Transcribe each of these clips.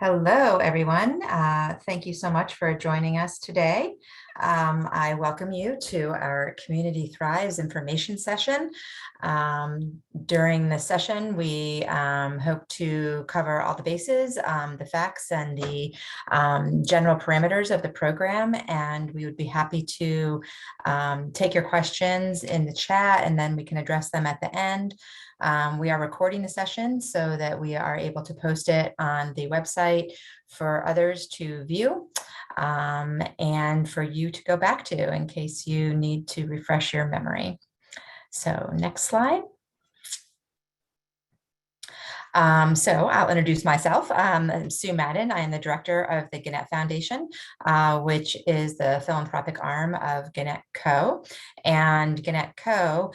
Hello, everyone. Thank you so much for joining us today. I welcome you to our Community Thrives information session. During the session, we hope to cover all the bases, the facts, and the general parameters of the program. And we would be happy to take your questions in the chat, and then we can address them at the end. We are recording the session so that we are able to post it on the website for others to view and for you to go back to in case you need to refresh your memory. So next slide. So I'll introduce myself. I'm Sue Madden. I am the director of the Gannett Foundation, which is the philanthropic arm of Gannett Co. And Gannett Co.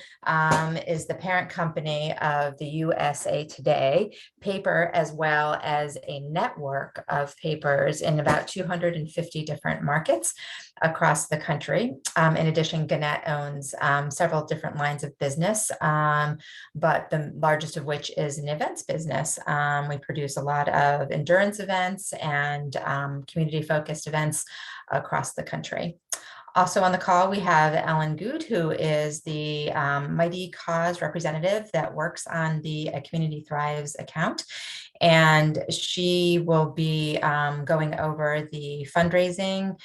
Is the parent company of the USA Today paper, as well as a network of papers in about 250 different markets across the country. In addition, Gannett owns several different lines of business, but the largest of which is an events business. We produce a lot of endurance events and community-focused events across the country. Also on the call, we have Ellen Good, who is the Mighty Cause representative that works on the Community Thrives account. And she will be going over the fundraising,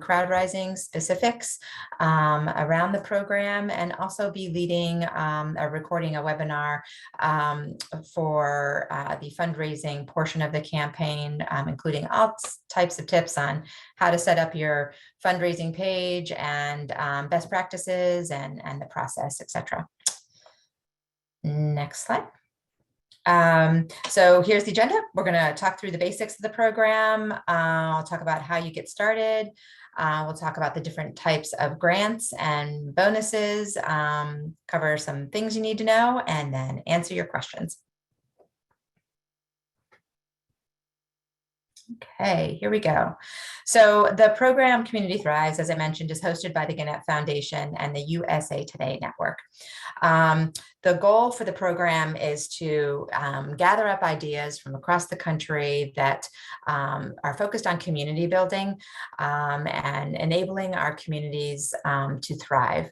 crowd rising specifics around the program, and also be leading or recording a webinar for the fundraising portion of the campaign, including all types of tips on how to set up your fundraising page and best practices and the process, etc. Next slide. So here's the agenda. We're going to talk through the basics of the program. I'll talk about how you get started. We'll talk about the different types of grants and bonuses, cover some things you need to know, and then answer your questions. Okay, here we go. So the program Community Thrives, as I mentioned, is hosted by the Gannett Foundation and the USA Today Network. The goal for the program is to gather up ideas from across the country that are focused on community building and enabling our communities to thrive.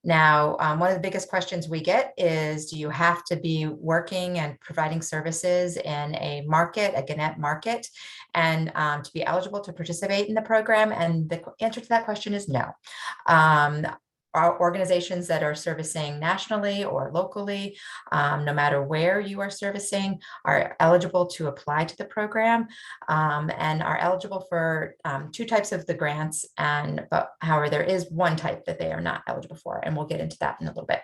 Now, one of the biggest questions we get is, do you have to be working and providing services in a market, a Gannett market, and to be eligible to participate in the program? And the answer to that question is no. Our organizations that are servicing nationally or locally, no matter where you are servicing, are eligible to apply to the program and are eligible for two types of the grants. But however, there is one type that they are not eligible for, and we'll get into that in a little bit.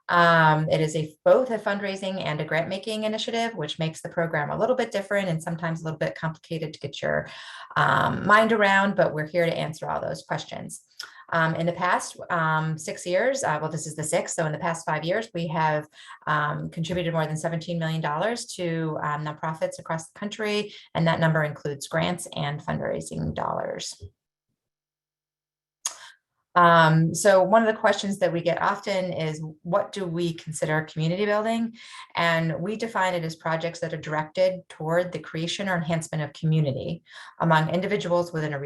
It is both a fundraising and a grant making initiative, which makes the program a little bit different and sometimes a little bit complicated to get your mind around, but we're here to answer all those questions. In the past 6 years, well, this is the sixth, so in the past 5 years, we have contributed more than $17 million to nonprofits across the country, and that number includes grants and fundraising dollars. So one of the questions that we get often is, what do we consider community building? And we define it as projects that are directed toward the creation or enhancement of community among individuals within a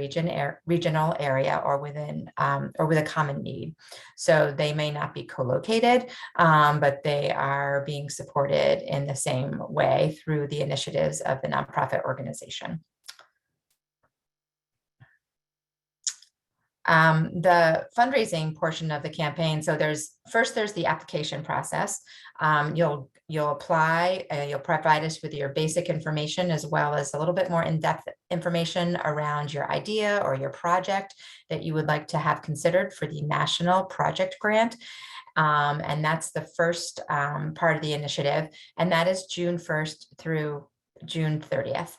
regional area or within or with a common need. So they may not be co-located, but they are being supported in the same way through the initiatives of the nonprofit organization. The fundraising portion of the campaign. So there's the application process. You'll apply, you'll provide us with your basic information as well as a little bit more in-depth information around your idea or your project that you would like to have considered for the National Project Grant. And that's the first part of the initiative. And that is June 1st through June 30th.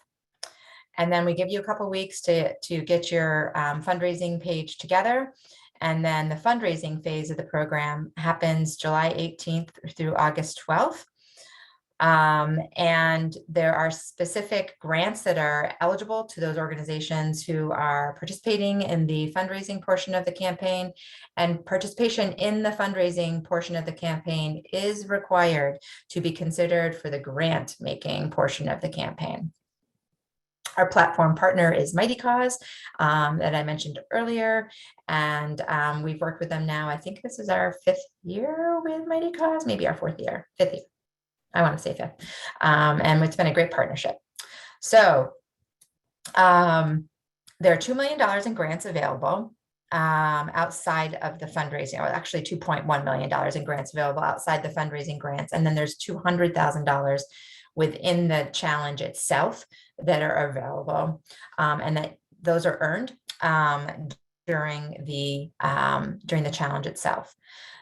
And then we give you a couple of weeks to get your fundraising page together. And then the fundraising phase of the program happens July 18th through August 12th. And there are specific grants that are eligible to those organizations who are participating in the fundraising portion of the campaign. And participation in the fundraising portion of the campaign is required to be considered for the grant making portion of the campaign. Our platform partner is Mighty Cause that I mentioned earlier. And we've worked with them now. I think this is our 5th year with Mighty Cause, maybe our 4th year, 5th year. I want to say 5th. And it's been a great partnership. So there are $2 million in grants available outside of the fundraising, or actually $2.1 million in grants available outside the fundraising grants. And then there's $200,000 within the challenge itself that are available, and that those are earned during the challenge itself.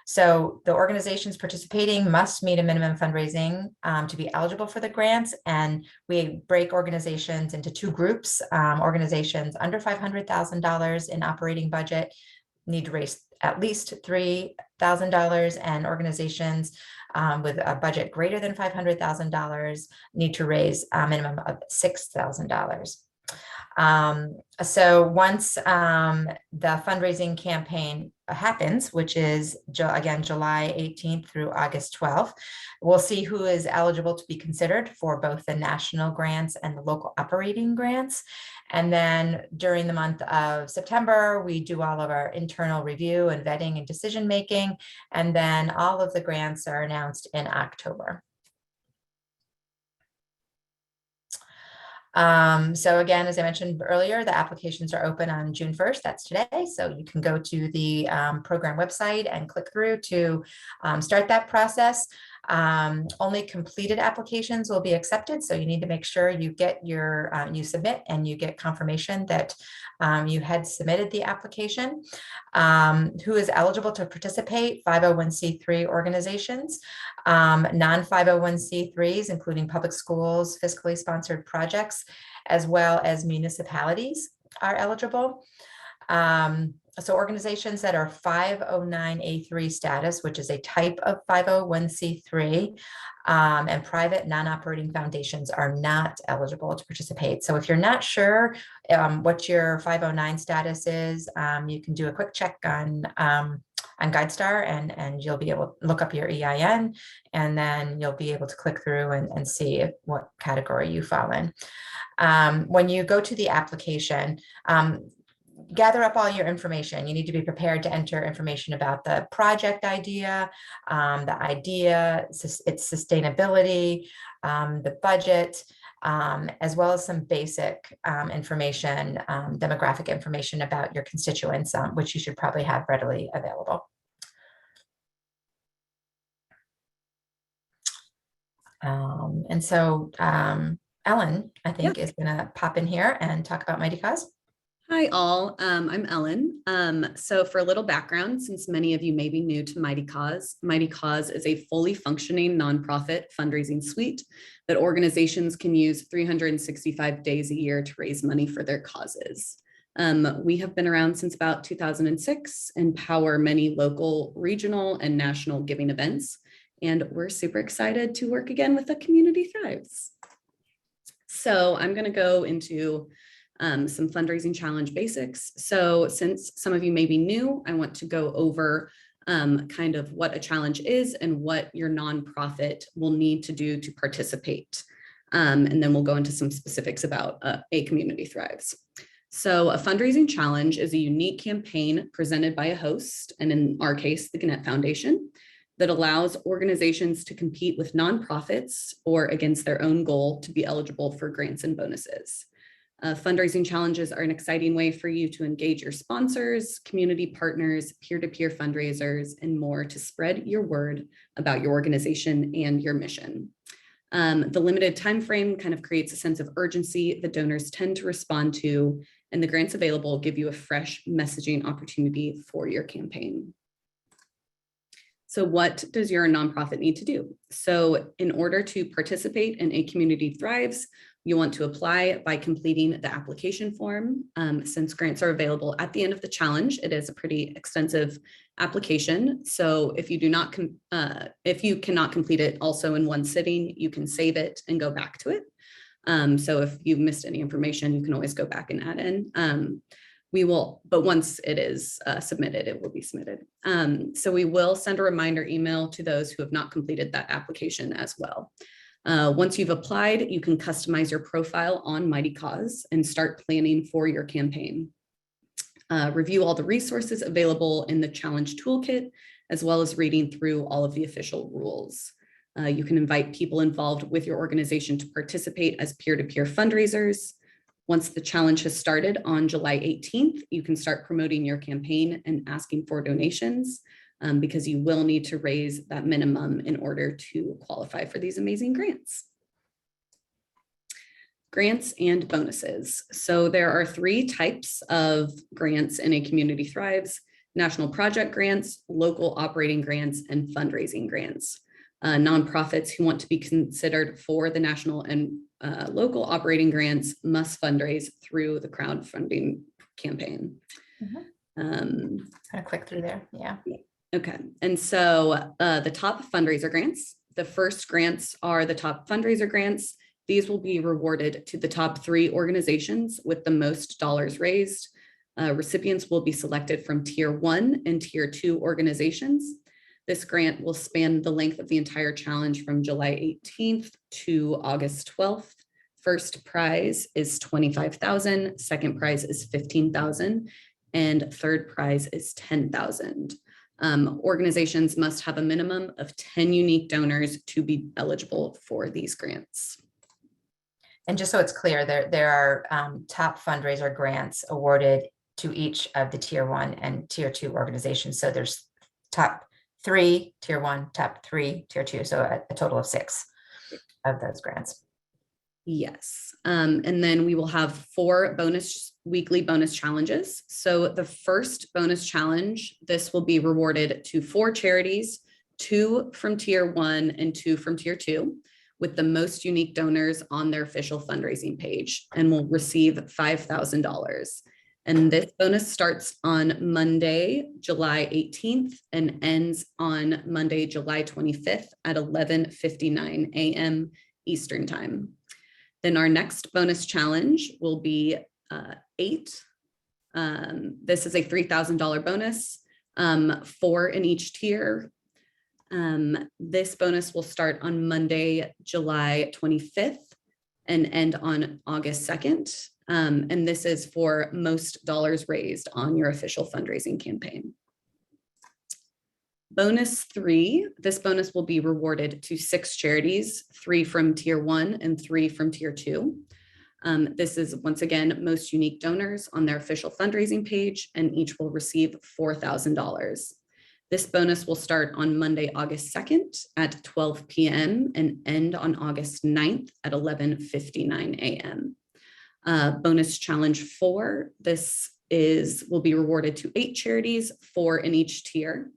So the organizations participating must meet a minimum fundraising to be eligible for the grants. And we break organizations into 2 groups. Organizations under $500,000 in operating budget need to raise at least $3,000, and organizations with a budget greater than $500,000 need to raise a minimum of $6,000. So once the fundraising campaign happens, which is again July 18th through August 12th, we'll see who is eligible to be considered for both the national grants and the local operating grants. And then during the month of September, we do all of our internal review and vetting and decision making, and then all of the grants are announced in October. So again, as I mentioned earlier, the applications are open on June 1st. That's today. So you can go to the program website and click through to start that process. Only completed applications will be accepted. So you need to make sure you get your, you submit and you get confirmation that you had submitted the application. Who is eligible to participate? 501c3 organizations, non-501c3s, including public schools, fiscally sponsored projects, as well as municipalities are eligible. So organizations that are 509A3 status, which is a type of 501c3, and private non-operating foundations are not eligible to participate. So if you're not sure what your 509 status is, you can do a quick check on GuideStar, and you'll be able to look up your EIN, and then you'll be able to click through and see what category you fall in. When you go to the application, gather up all your information. You need to be prepared to enter information about the project idea, its sustainability, the budget, as well as some basic information, demographic information about your constituents, which you should probably have readily available. And so Ellen, I think, is going to pop in here and talk about Mighty Cause. Hi all, I'm Ellen. So for a little background, since many of you may be new to Mighty Cause is a fully functioning nonprofit fundraising suite that organizations can use 365 days a year to raise money for their causes. We have been around since about 2006 and power many local, regional, and national giving events. And we're super excited to work again with the Community Thrives. So I'm going to go into some fundraising challenge basics. So since some of you may be new, I want to go over kind of what a challenge is and what your nonprofit will need to do to participate. And then we'll go into some specifics about A Community Thrives. So a fundraising challenge is a unique campaign presented by a host, and in our case, the Gannett Foundation, that allows organizations to compete with nonprofits or against their own goal to be eligible for grants and bonuses. Fundraising challenges are an exciting way for you to engage your sponsors, community partners, peer-to-peer fundraisers, and more to spread your word about your organization and your mission. The limited time frame kind of creates a sense of urgency that donors tend to respond to, and the grants available give you a fresh messaging opportunity for your campaign. So what does your nonprofit need to do? So in order to participate in A Community Thrives, you want to apply by completing the application form. Since grants are available at the end of the challenge, it is a pretty extensive application. So if you cannot complete it also in one sitting, you can save it and go back to it. So if you missed any information, you can always go back and add in. But once it is submitted, it will be submitted. So we will send a reminder email to those who have not completed that application as well. Once you've applied, you can customize your profile on Mighty Cause and start planning for your campaign. Review all the resources available in the challenge toolkit, as well as reading through all of the official rules. You can invite people involved with your organization to participate as peer-to-peer fundraisers. Once the challenge has started on July 18th, you can start promoting your campaign and asking for donations because you will need to raise that minimum in order to qualify for these amazing grants. Grants and bonuses. So there are 3 types of grants in a Community Thrives: national project grants, local operating grants, and fundraising grants. Nonprofits who want to be considered for the national and local operating grants must fundraise through the crowdfunding campaign. Kind of click through there. Yeah. Okay. And so the top fundraiser grants, the first grants are the top fundraiser grants. These will be rewarded to the top 3 organizations with the most dollars raised. Recipients will be selected from Tier 1 and Tier 2 organizations. This grant will span the length of the entire challenge from July 18th to August 12th. First prize is $25,000, second prize is $15,000, and third prize is $10,000. Organizations must have a minimum of 10 unique donors to be eligible for these grants. And just so it's clear, there are top fundraiser grants awarded to each of the Tier 1 and Tier 2 organizations. So there's top 3 Tier 1, top 3 Tier 2, so a total of 6 of those grants. Yes. And then we will have 4 weekly bonus challenges. So the first bonus challenge, this will be rewarded to 4 charities, 2 from Tier 1 and 2 from Tier 2, with the most unique donors on their official fundraising page, and will receive $5,000. And this bonus starts on Monday, July 18th and ends on Monday, July 25th at 11:59 a.m. Eastern Time. Then our next bonus challenge will be 8. This is a $3,000 bonus, 4 in each tier. This bonus will start on Monday, July 25th and end on August 2nd. And this is for most dollars raised on your official fundraising campaign. Bonus 3, this bonus will be rewarded to 6 charities, 3 from Tier 1 and 3 from Tier 2. This is once again most unique donors on their official fundraising page, and each will receive $4,000. This bonus will start on Monday, August 2nd at 12 p.m. and end on August 9th at 11:59 a.m. Bonus challenge 4, this will be rewarded to 8 charities, 4 in each tier.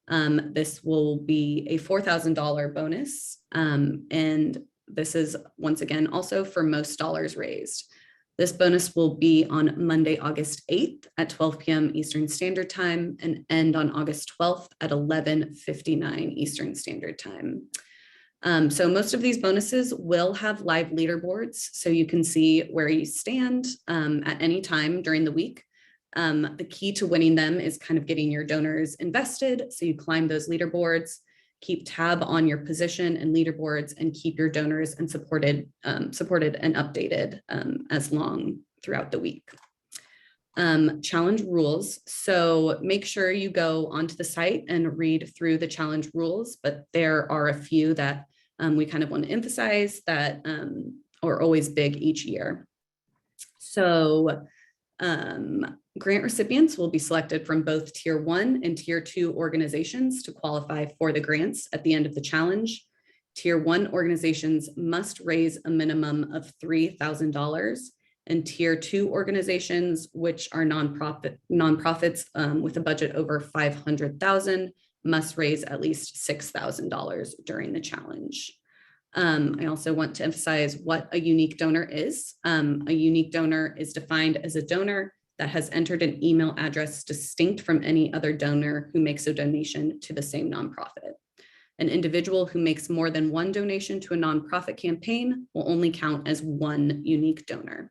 This will be a $4,000 bonus. And this is once again also for most dollars raised. This bonus will be on Monday, August 8th at 12 p.m. Eastern Standard Time and end on August 12th at 11:59 Eastern Standard Time. So most of these bonuses will have live leaderboards, so you can see where you stand at any time during the week. The key to winning them is kind of getting your donors invested. So you climb those leaderboards, keep tab on your position and leaderboards, and keep your donors and supported and updated as long throughout the week. Challenge rules. So make sure you go onto the site and read through the challenge rules, but there are a few that we kind of want to emphasize that are always big each year. So grant recipients will be selected from both Tier 1 and Tier 2 organizations to qualify for the grants at the end of the challenge. Tier 1 organizations must raise a minimum of $3,000, and Tier 2 organizations, which are nonprofits with a budget over $500,000, must raise at least $6,000 during the challenge. I also want to emphasize what a unique donor is. A unique donor is defined as a donor that has entered an email address distinct from any other donor who makes a donation to the same nonprofit. An individual who makes more than one donation to a nonprofit campaign will only count as one unique donor.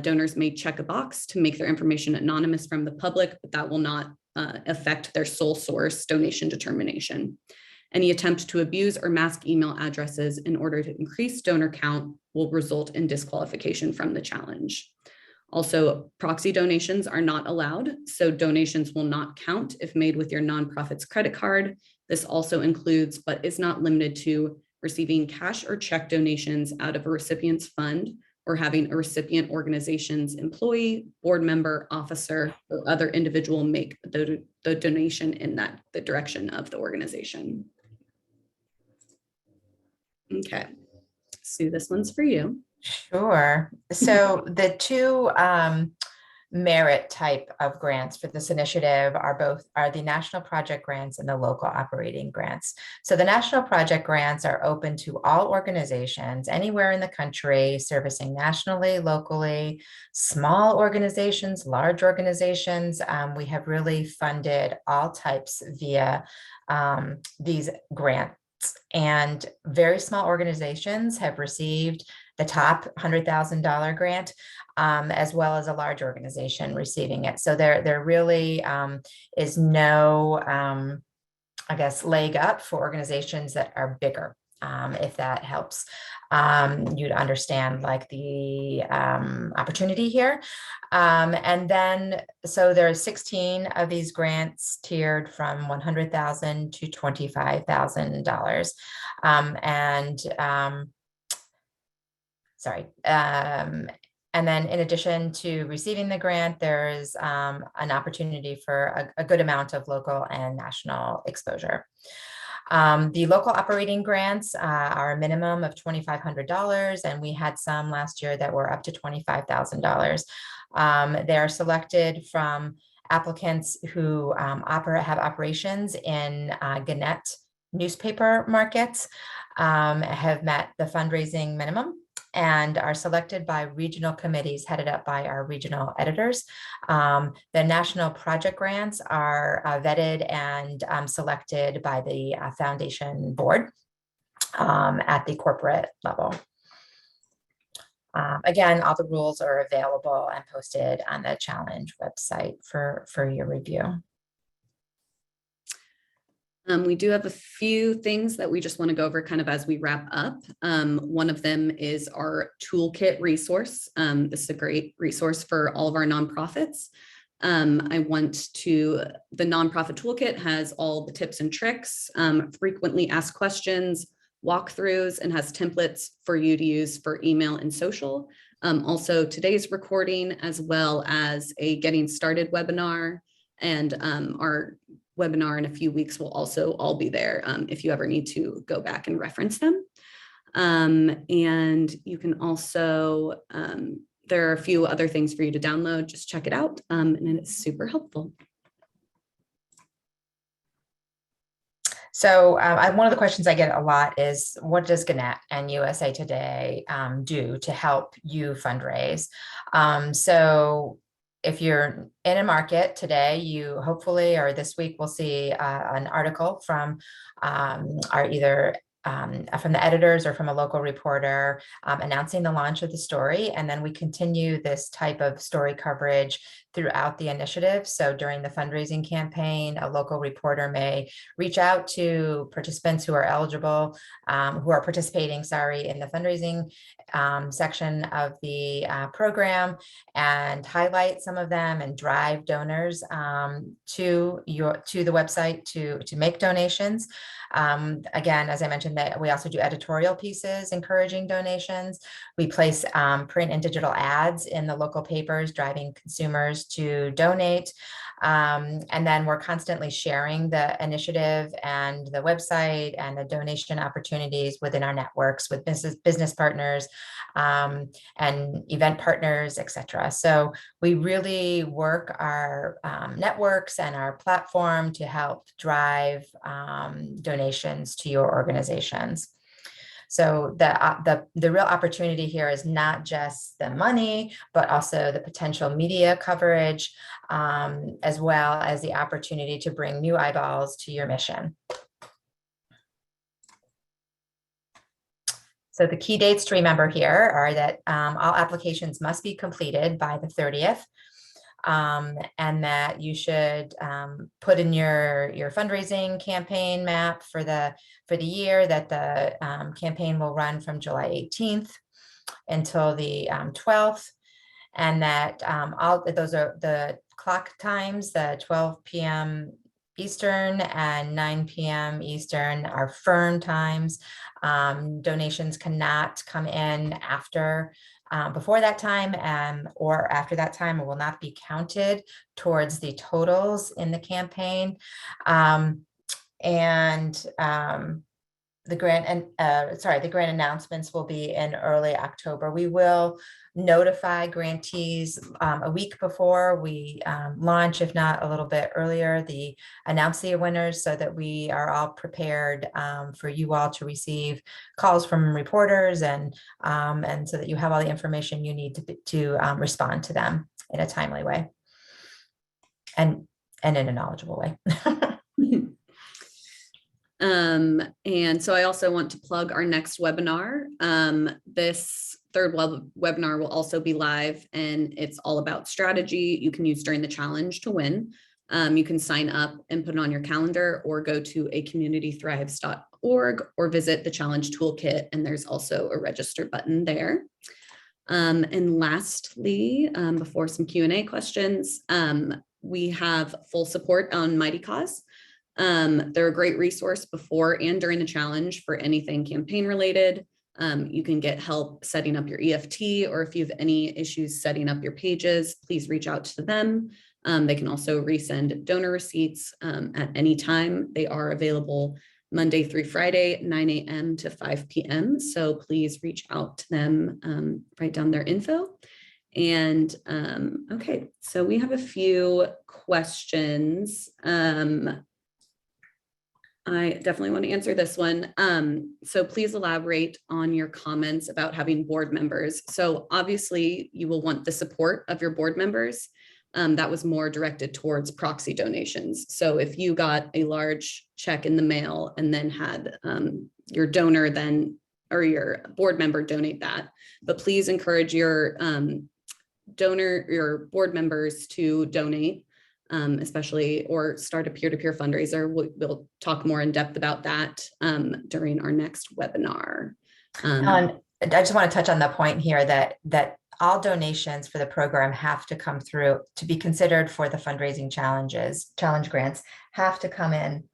Donors may check a box to make their information anonymous from the public, but that will not affect their sole source donation determination. Any attempt to abuse or mask email addresses in order to increase donor count will result in disqualification from the challenge. Also, proxy donations are not allowed, so donations will not count if made with your nonprofit's credit card. This also includes, but is not limited to, receiving cash or check donations out of a recipient's fund, or having a recipient organization's employee, board member, officer, or other individual make the donation in the direction of the organization. Okay, Sue, this one's for you. Sure. So the two merit type of grants for this initiative are the national project grants and the local operating grants. So the national project grants are open to all organizations anywhere in the country, servicing nationally, locally, small organizations, large organizations. We have really funded all types via these grants, and very small organizations have received the top $100,000 grant, as well as a large organization receiving it. So there really is no, I guess, leg up for organizations that are bigger, if that helps you to understand like the opportunity here. And then, so there are 16 of these grants tiered from $100,000 to $25,000. And then in addition to receiving the grant, there's an opportunity for a good amount of local and national exposure. The local operating grants are a minimum of $2,500, and we had some last year that were up to $25,000. They are selected from applicants who have operations in Gannett newspaper markets, have met the fundraising minimum, and are selected by regional committees headed up by our regional editors. The national project grants are vetted and selected by the foundation board at the corporate level. Again, all the rules are available and posted on the challenge website for your review. We do have a few things that we just want to go over kind of as we wrap up. One of them is our toolkit resource. This is a great resource for all of our nonprofits. The nonprofit toolkit has all the tips and tricks, frequently asked questions, walkthroughs, and has templates for you to use for email and social. Also today's recording, as well as a getting started webinar, and our webinar in a few weeks will also all be there if you ever need to go back and reference them. And you can also, there are a few other things for you to download, just check it out, and it's super helpful. So one of the questions I get a lot is, what does Gannett and USA Today do to help you fundraise? So if you're in a market today, you hopefully, or this week, will see an article from either from the editors or from a local reporter announcing the launch of the story. And then we continue this type of story coverage throughout the initiative. So during the fundraising campaign, a local reporter may reach out to participants who are eligible, who are participating, in the fundraising section of the program, and highlight some of them and drive donors to the website to make donations. Again, as I mentioned, that we also do editorial pieces encouraging donations. We place print and digital ads in the local papers, driving consumers to donate. And then we're constantly sharing the initiative and the website and the donation opportunities within our networks with business partners and event partners, etc. So we really work our networks and our platform to help drive donations to your organizations. So the real opportunity here is not just the money, but also the potential media coverage, as well as the opportunity to bring new eyeballs to your mission. So the key dates to remember here are that all applications must be completed by the 30th. and that you should put in your fundraising campaign map for the year, that the campaign will run from July 18th until the 12th, and that those are the clock times, the 12 p.m. Eastern and 9 p.m. Eastern are firm times. Donations cannot come in before that time or after that time, will not be counted towards the totals in the campaign. The grant announcements will be in early October. We will notify grantees a week before we launch, if not a little bit earlier, announce the winners, so that we are all prepared for you all to receive calls from reporters and so that you have all the information you need to respond to them in a timely way and in a knowledgeable way. And so I also want to plug our next webinar. This third webinar will also be live, and it's all about strategy you can use during the challenge to win. You can sign up and put it on your calendar, or go to acommunitythrives.org or visit the challenge toolkit, and there's also a register button there. And lastly, before some Q&A questions, we have full support on Mighty Cause. They're a great resource before and during the challenge for anything campaign related. You can get help setting up your EFT, or if you have any issues setting up your pages, please reach out to them. They can also resend donor receipts at any time. They are available Monday through Friday, 9 a.m. to 5 p.m. So please reach out to them, write down their info. And okay, so we have a few questions. I definitely want to answer this one. So please elaborate on your comments about having board members. So obviously you will want the support of your board members. That was more directed towards proxy donations. So if you got a large check in the mail and then had your donor or your board member donate that, but please encourage your your board members to donate. Especially, or start a peer-to-peer fundraiser. We'll talk more in depth about that during our next webinar. I just want to touch on the point here that all donations for the program have to come through to be considered for the fundraising challenge grants have to come in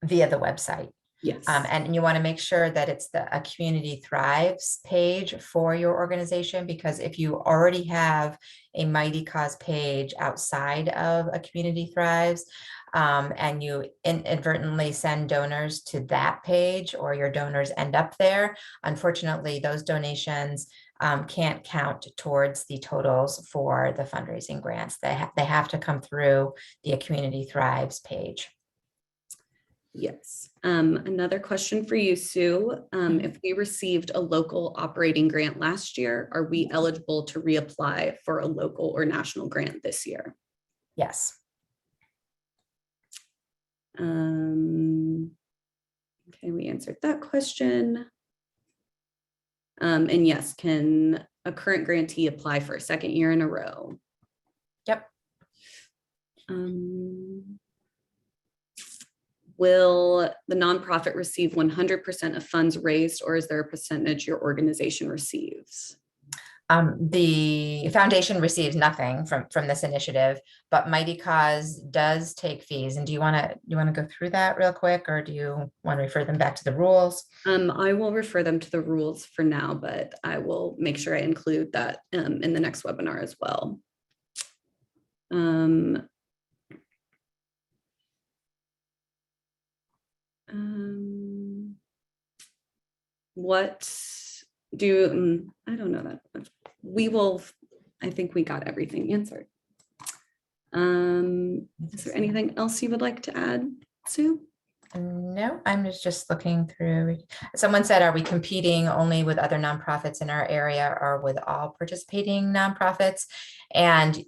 via the website. Yes. And you want to make sure that it's a Community Thrives page for your organization, because if you already have a Mighty Cause page outside of a Community Thrives, and you inadvertently send donors to that page, or your donors end up there, unfortunately, those donations can't count towards the totals for the fundraising grants. They have to come through the Community Thrives page. Yes. Another question for you, Sue. If we received a local operating grant last year, are we eligible to reapply for a local or national grant this year? Yes. Okay, we answered that question. And yes, can a current grantee apply for a second year in a row? Yep. Will the nonprofit receive 100% of funds raised, or is there a percentage your organization receives? The foundation receives nothing from this initiative, but Mighty Cause does take fees. And do you want to go through that real quick, or do you want to refer them back to the rules? I will refer them to the rules for now, but I will make sure I include that in the next webinar as well. What do I don't know that we will. I think we got everything answered. Is there anything else you would like to add, Sue? No, I'm just looking through. Someone said, are we competing only with other nonprofits in our area or with all participating nonprofits? And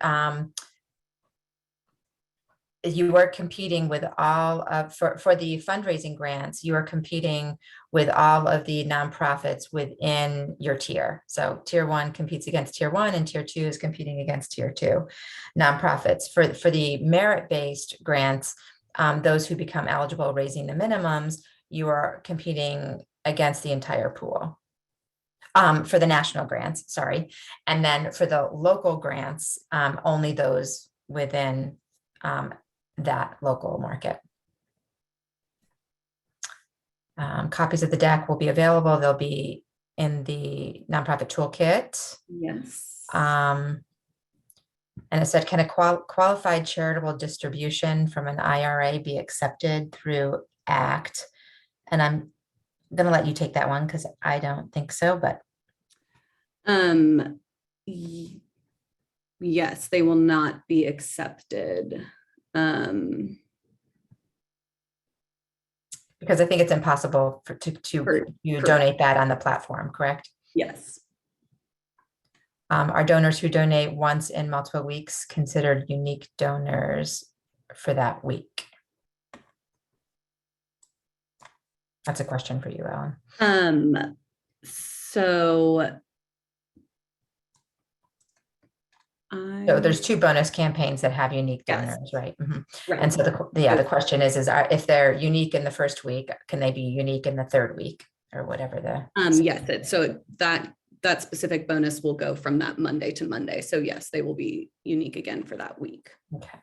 you are competing with all of, for the fundraising grants, you are competing with all of the nonprofits within your tier. So tier 1 competes against tier 1, and tier 2 is competing against tier 2 nonprofits. For the merit-based grants, those who become eligible raising the minimums, you are competing against the entire pool. For the national grants, sorry. And then for the local grants, only those within that local market. Copies of the deck will be available. They'll be in the nonprofit toolkit. Yes. And it said, can a qualified charitable distribution from an IRA be accepted through ACT? And I'm going to let you take that one because I don't think so, but. Yes, they will not be accepted. Because I think it's impossible you donate that on the platform, correct? Yes. Are donors who donate once in multiple weeks considered unique donors for that week? That's a question for you, Ellen. So there's 2 bonus campaigns that have unique donors, yes. right? Mm-hmm. Right. And so the question is if they're unique in the first week, can they be unique in the 3rd week or whatever the? Yes. So that specific bonus will go from that Monday to Monday. So yes, they will be unique again for that week. Okay.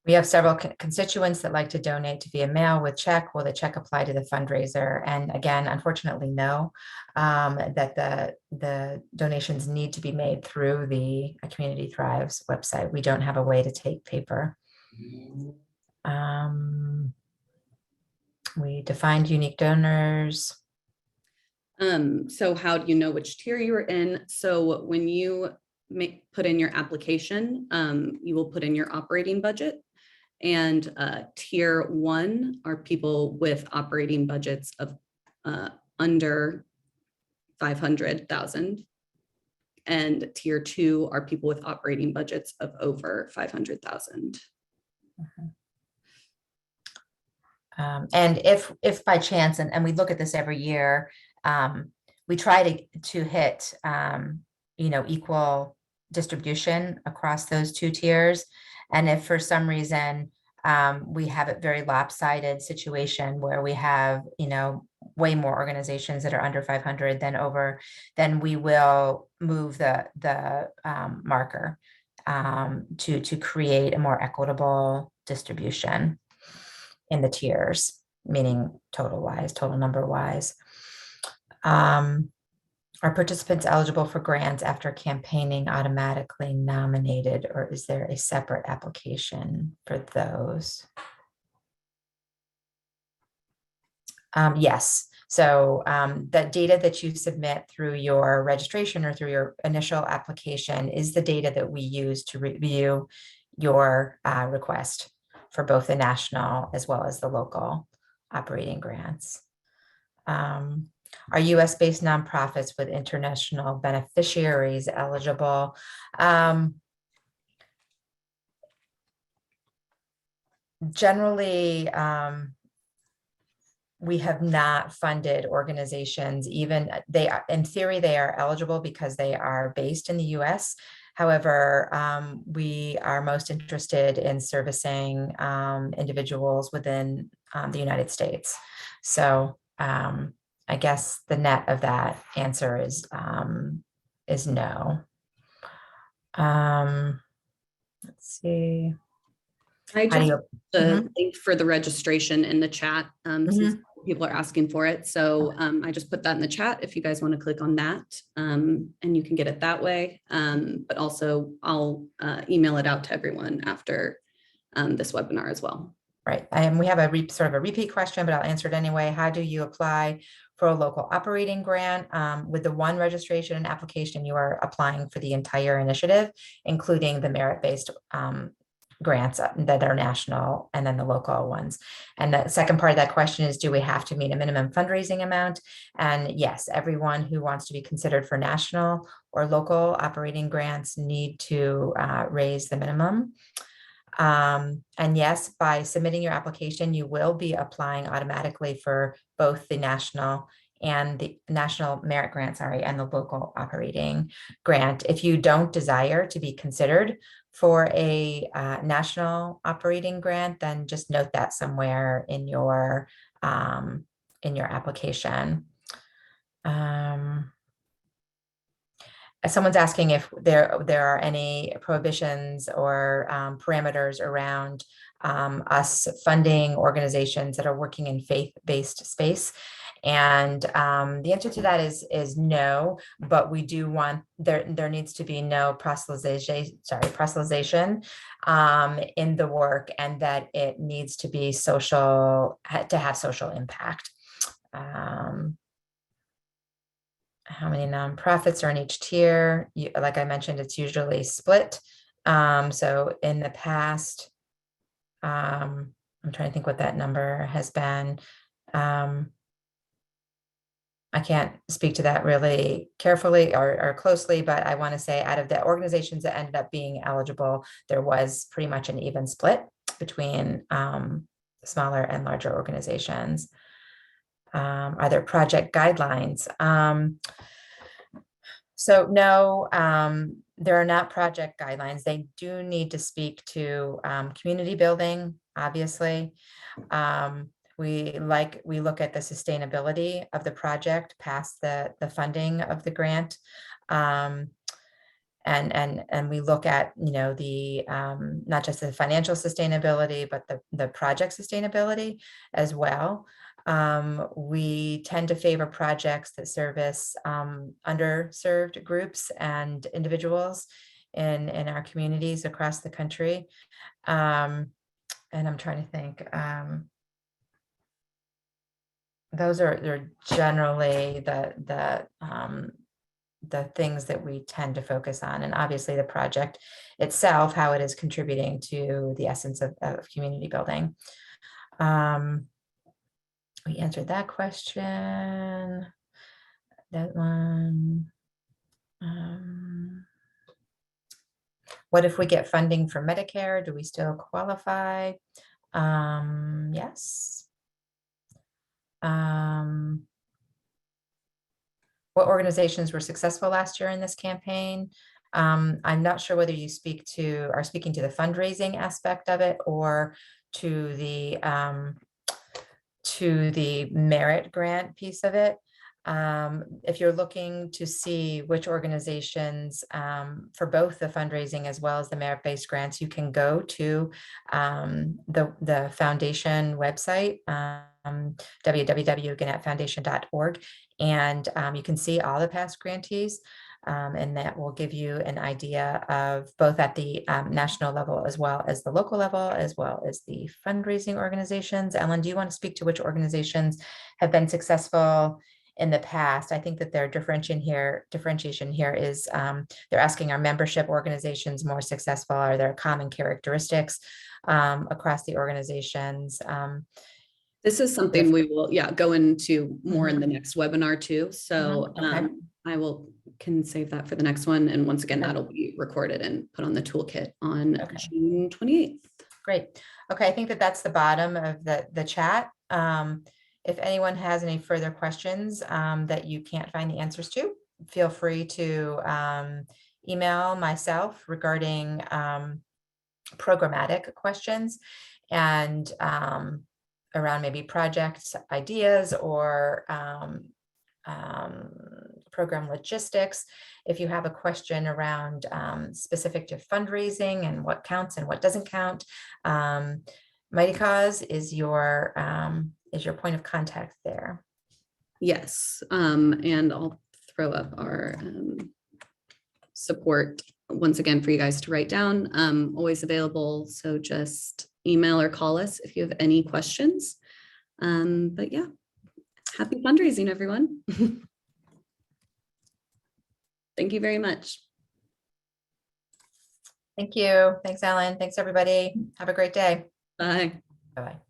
We have several constituents that like to donate via mail with check. Will the check apply to the fundraiser? And again, unfortunately, no, that the donations need to be made through the Community Thrives website. We don't have a way to take paper. We defined unique donors. So how do you know which tier you are in? So when you put in your application, you will put in your operating budget. And tier 1 are people with operating budgets of under 500,000. And tier 2 are people with operating budgets of over 500,000. And if by chance, and we look at this every year, we try to hit equal distribution across those 2 tiers. And if for some reason we have a very lopsided situation where we have, way more organizations that are under 500 than over, then we will move the marker to create a more equitable distribution in the tiers, meaning total number wise. Are participants eligible for grants after campaigning automatically nominated, or is there a separate application for those? Yes. So the data that you submit through your registration or through your initial application is the data that we use to review your request for both the national as well as the local operating grants. Are US-based nonprofits with international beneficiaries eligible? Generally, we have not funded organizations, even in theory, they are eligible because they are based in the US. However, we are most interested in servicing individuals within the United States. So I guess the net of that answer is no. Let's see. I just put the link for the registration in the chat since people are asking for it. So I just put that in the chat if you guys want to click on that and you can get it that way. But also I'll email it out to everyone after this webinar as well. Right. And we have a sort of a repeat question, but I'll answer it anyway. How do you apply for a local operating grant? With the one registration and application, you are applying for the entire initiative, including the merit-based grants that are national and then the local ones. And the second part of that question is, do we have to meet a minimum fundraising amount? And yes, everyone who wants to be considered for national or local operating grants need to raise the minimum. And yes, by submitting your application, you will be applying automatically for both the national and the national merit grant, sorry, and the local operating grant. If you don't desire to be considered for a national operating grant, then just note that somewhere in your application. Someone's asking if there are any prohibitions or parameters around us funding organizations that are working in faith-based space. And the answer to that is no, but we do want, there needs to be no proselytization in the work, and that it needs to be social, to have social impact. How many nonprofits are in each tier? Like I mentioned, it's usually split. So in the past, I'm trying to think what that number has been. I can't speak to that really carefully or closely, but I want to say out of the organizations that ended up being eligible, there was pretty much an even split between smaller and larger organizations. Are there project guidelines? So no, there are not project guidelines. They do need to speak to community building, obviously. We look at the sustainability of the project past the funding of the grant. And we look at, the not just the financial sustainability, but the project sustainability as well. We tend to favor projects that service underserved groups and individuals in our communities across the country. And I'm trying to think. Those are generally the things that we tend to focus on, and obviously the project itself, how it is contributing to the essence of community building. We answered that question. That one. What if we get funding for Medicare? Do we still qualify? Yes. What organizations were successful last year in this campaign? I'm not sure whether you are speaking to the fundraising aspect of it, or to the merit grant piece of it. If you're looking to see which organizations for both the fundraising as well as the merit-based grants, you can go to the foundation website, www.gannettfoundation.org, and you can see all the past grantees. And that will give you an idea of both at the national level as well as the local level, as well as the fundraising organizations. Ellen, do you want to speak to which organizations have been successful in the past? I think that their differentiation here is they're asking, are membership organizations more successful? Are there common characteristics across the organizations? This is something we will, go into more in the next webinar too. So Okay. I can save that for the next one. And once again, that'll be recorded and put on the toolkit on June 28th. Great. Okay, I think that's the bottom of the chat. If anyone has any further questions that you can't find the answers to, feel free to email myself regarding programmatic questions and around maybe project ideas or program logistics. If you have a question around specific to fundraising and what counts and what doesn't count, Mighty Cause is your point of contact there. Yes, and I'll throw up our support once again for you guys to write down. Always available, so just email or call us if you have any questions. But yeah, happy fundraising, everyone. Thank you very much. Thank you. Thanks, Ellen. Thanks, everybody. Have a great day. Bye. Bye-bye.